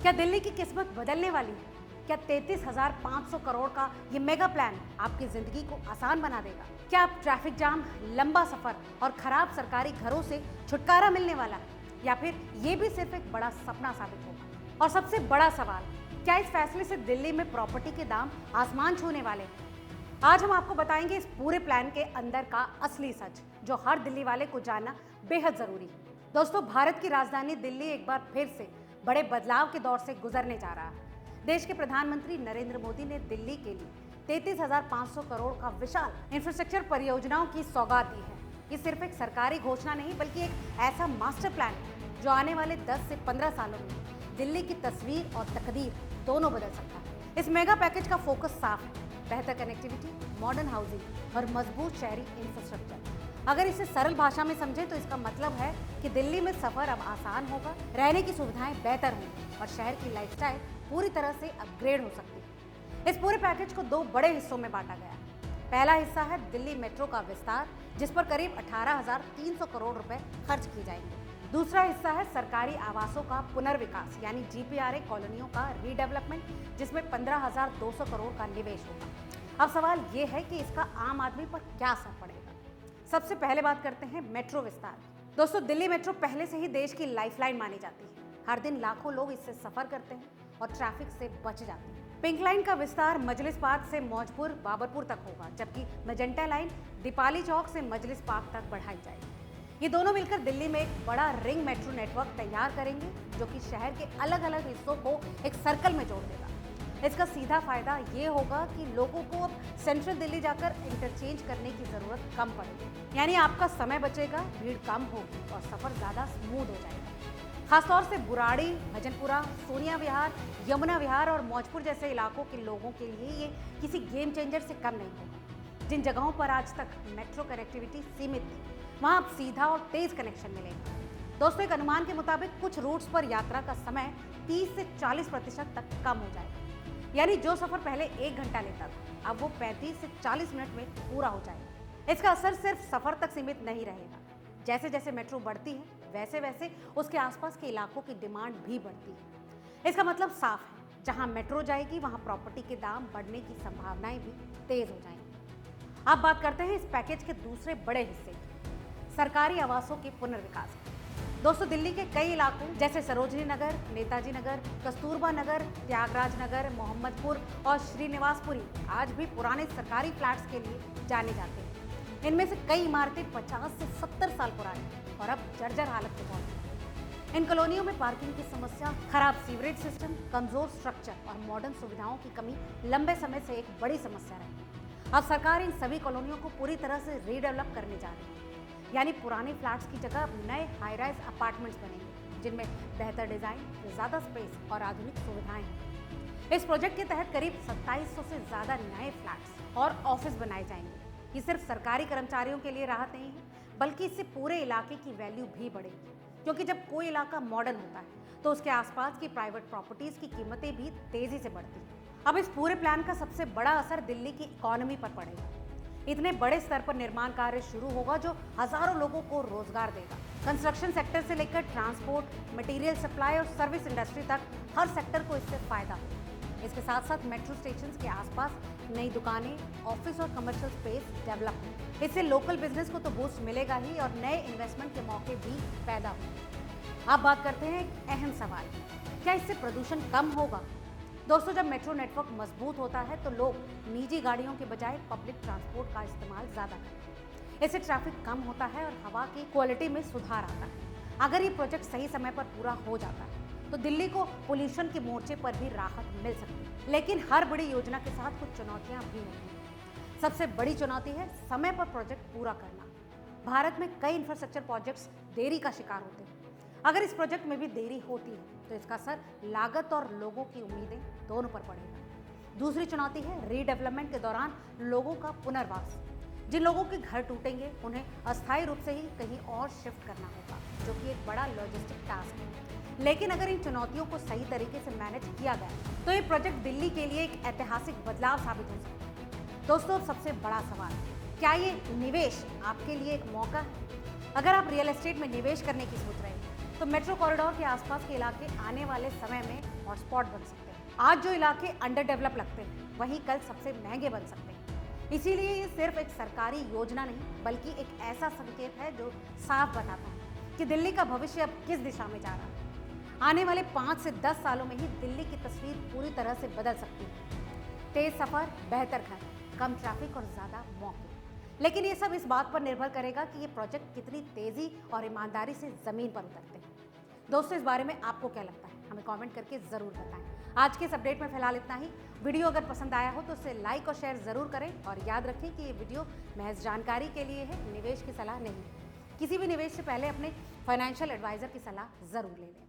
क्या दिल्ली की किस्मत बदलने वाली है? क्या 33,500 करोड़ का ये मेगा प्लान आपकी जिंदगी को आसान बना देगा? क्या आप ट्रैफिक जाम, लंबा सफर और खराब सरकारी घरों से छुटकारा मिलने वाला है? या फिर ये भी सिर्फ एक बड़ा सपना साबित होगा? और सबसे बड़ा सवाल, क्या इस फैसले से दिल्ली में प्रॉपर्टी के दाम आसमान छूने वाले हैं? आज हम आपको बताएंगे इस पूरे प्लान के अंदर का असली सच, जो हर दिल्ली वाले को जानना बेहद जरूरी है। दोस्तों, भारत की राजधानी दिल्ली एक बार फिर से बड़े बदलाव के दौर से गुजरने जा रहा है। देश के प्रधानमंत्री नरेंद्र मोदी ने दिल्ली के लिए 33,500 करोड़ का विशाल इंफ्रास्ट्रक्चर परियोजनाओं की सौगात दी है। ये सिर्फ एक सरकारी घोषणा नहीं, बल्कि एक ऐसा मास्टर प्लान है जो आने वाले 10 से 15 सालों में दिल्ली की तस्वीर और तकदीर दोनों बदल सकता है। इस मेगा पैकेज का फोकस साफ है: बेहतर कनेक्टिविटी, मॉडर्न हाउसिंग और मजबूत शहरी इंफ्रास्ट्रक्चर। अगर इसे सरल भाषा में समझें तो इसका मतलब है कि दिल्ली में सफर अब आसान होगा, रहने की सुविधाएं बेहतर होंगी और शहर की लाइफस्टाइल पूरी तरह से अपग्रेड हो सकती है। इस पूरे पैकेज को दो बड़े हिस्सों में बांटा गया है। पहला हिस्सा है दिल्ली मेट्रो का विस्तार, जिस पर करीब 18,300 करोड़ रुपए खर्च किए जाएंगे। दूसरा हिस्सा है सरकारी आवासों का पुनर्विकास, यानी GPRA कॉलोनियों का रीडेवलपमेंट, जिसमें 15,200 करोड़ का निवेश होगा। अब सवाल ये है कि इसका आम आदमी पर क्या असर पड़ेगा। सबसे पहले बात करते हैं मेट्रो विस्तार। दोस्तों, दिल्ली मेट्रो पहले से ही देश की लाइफलाइन मानी जाती है। हर दिन लाखों लोग इससे सफर करते हैं और ट्रैफिक से बच जाते हैं। पिंक लाइन का विस्तार मजलिस पार्क से मौजपुर बाबरपुर तक होगा, जबकि मैजेंटा लाइन दीपाली चौक से मजलिस पार्क तक बढ़ाई जाएगी। ये दोनों मिलकर दिल्ली में एक बड़ा रिंग मेट्रो नेटवर्क तैयार करेंगे, जो कि शहर के अलग अलग हिस्सों को एक सर्कल में जोड़ देगा। इसका सीधा फायदा ये होगा कि लोगों को अब सेंट्रल दिल्ली जाकर इंटरचेंज करने की जरूरत कम पड़ेगी, यानी आपका समय बचेगा, भीड़ कम होगी और सफर ज्यादा स्मूथ हो जाएगा। खासतौर से बुराड़ी, भजनपुरा, सोनिया विहार, यमुना विहार और मौजपुर जैसे इलाकों के लोगों के लिए ये किसी गेम चेंजर से कम नहीं होगा। जिन जगहों पर आज तक मेट्रो कनेक्टिविटी सीमित थी, वहां अब सीधा और तेज कनेक्शन मिलेगा। दोस्तों, एक अनुमान के मुताबिक कुछ रूट्स पर यात्रा का समय 30 से 40% तक कम हो जाएगा, यानी जो सफर पहले 1 घंटा लेता था, अब वो 35 से 40 मिनट में पूरा हो जाएगा। इसका असर सिर्फ सफर तक सीमित नहीं रहेगा। जैसे जैसे मेट्रो बढ़ती है, वैसे वैसे उसके आसपास के इलाकों की डिमांड भी बढ़ती है। इसका मतलब साफ है, जहां मेट्रो जाएगी वहां प्रॉपर्टी के दाम बढ़ने की संभावनाएं भी तेज हो जाएंगी। अब बात करते हैं इस पैकेज के दूसरे बड़े हिस्से की, सरकारी आवासों के पुनर्विकास की। दोस्तों, दिल्ली के कई इलाकों जैसे सरोजनी नगर, नेताजी नगर, कस्तूरबा नगर, त्यागराज नगर, मोहम्मदपुर और श्रीनिवासपुरी आज भी पुराने सरकारी फ्लैट्स के लिए जाने जाते हैं। इनमें से कई इमारतें 50 से 70 साल पुरानी और अब जर्जर हालत में पहुंची हैं। इन कॉलोनियों में पार्किंग की समस्या, खराब सीवरेज सिस्टम, कमजोर स्ट्रक्चर और मॉडर्न सुविधाओं की कमी लंबे समय से एक बड़ी समस्या रही। अब सरकार इन सभी कॉलोनियों को पूरी तरह से रीडेवलप करने जा रही है, यानी पुराने फ्लैट्स की जगह नए हाई राइज अपार्टमेंट्स बनेंगे, जिनमें बेहतर डिजाइन, ज्यादा स्पेस और आधुनिक सुविधाएं हैं। इस प्रोजेक्ट के तहत करीब 2700 से ज्यादा नए फ्लैट्स और ऑफिस बनाए जाएंगे। ये सिर्फ सरकारी कर्मचारियों के लिए राहत नहीं है, बल्कि इससे पूरे इलाके की वैल्यू भी बढ़ेगी, क्योंकि जब कोई इलाका मॉडर्न होता है तो उसके आसपास की प्राइवेट प्रॉपर्टीज की कीमतें भी तेजी से बढ़ती हैं। अब इस पूरे प्लान का सबसे बड़ा असर दिल्ली की इकोनॉमी पर पड़ेगा। इतने बड़े स्तर पर निर्माण कार्य शुरू होगा जो हजारों लोगों को रोजगार देगा। कंस्ट्रक्शन सेक्टर से लेकर ट्रांसपोर्ट, मटेरियल सप्लाई और सर्विस इंडस्ट्री तक हर सेक्टर को इससे फायदा होगा। इसके साथ साथ मेट्रो स्टेशन के आसपास नई दुकानें, ऑफिस और कमर्शियल स्पेस डेवलप होंगे। इससे लोकल बिजनेस को तो बूस्ट मिलेगा ही और नए इन्वेस्टमेंट के मौके भी पैदा होंगे। अब बात करते हैं एक अहम सवाल, क्या इससे प्रदूषण कम होगा? दोस्तों, जब मेट्रो नेटवर्क मजबूत होता है तो लोग निजी गाड़ियों के बजाय पब्लिक ट्रांसपोर्ट का इस्तेमाल ज्यादा करते हैं। इससे ट्रैफिक कम होता है और हवा की क्वालिटी में सुधार आता है। अगर ये प्रोजेक्ट सही समय पर पूरा हो जाता है तो दिल्ली को पोल्यूशन के मोर्चे पर भी राहत मिल सकती है। लेकिन हर बड़ी योजना के साथ कुछ चुनौतियां भी होती हैं। सबसे बड़ी चुनौती है समय पर प्रोजेक्ट पूरा करना। भारत में कई इंफ्रास्ट्रक्चर प्रोजेक्ट्स देरी का शिकार होते हैं। अगर इस प्रोजेक्ट में भी देरी होती है तो इसका असर लागत और लोगों की उम्मीदें दोनों पर पड़ेगा। दूसरी चुनौती है रीडेवलपमेंट के दौरान लोगों का पुनर्वास। जिन लोगों के घर टूटेंगे उन्हें अस्थायी रूप से ही कहीं और शिफ्ट करना होगा, जो कि एक बड़ा लॉजिस्टिक टास्क है। लेकिन अगर इन चुनौतियों को सही तरीके से मैनेज किया गया तो ये प्रोजेक्ट दिल्ली के लिए एक ऐतिहासिक बदलाव साबित हो सकता है। दोस्तों, सबसे बड़ा सवाल, क्या ये निवेश आपके लिए एक मौका है? अगर आप रियल एस्टेट में निवेश करने की सोच रहे हैं तो मेट्रो कॉरिडोर के आसपास के इलाके आने वाले समय में हॉटस्पॉट बन सकते हैं। आज जो इलाके अंडर डेवलप लगते हैं वहीं कल सबसे महंगे बन सकते हैं। इसीलिए ये सिर्फ एक सरकारी योजना नहीं बल्कि एक ऐसा संकेत है जो साफ बताता है कि दिल्ली का भविष्य अब किस दिशा में जा रहा है। आने वाले 5 से 10 सालों में ही दिल्ली की तस्वीर पूरी तरह से बदल सकती है। तेज सफर, बेहतर घर, कम ट्रैफिक और ज्यादा मौके। लेकिन ये सब इस बात पर निर्भर करेगा कि ये प्रोजेक्ट कितनी तेजी और ईमानदारी से जमीन पर उतरते हैं। दोस्तों, इस बारे में आपको क्या लगता है? हमें कमेंट करके जरूर बताएं। आज के इस अपडेट में फिलहाल इतना ही। वीडियो अगर पसंद आया हो तो उसे लाइक और शेयर जरूर करें और याद रखें कि ये वीडियो महज जानकारी के लिए है, निवेश की सलाह नहीं। किसी भी निवेश से पहले अपने फाइनेंशियल एडवाइजर की सलाह जरूर ले लें।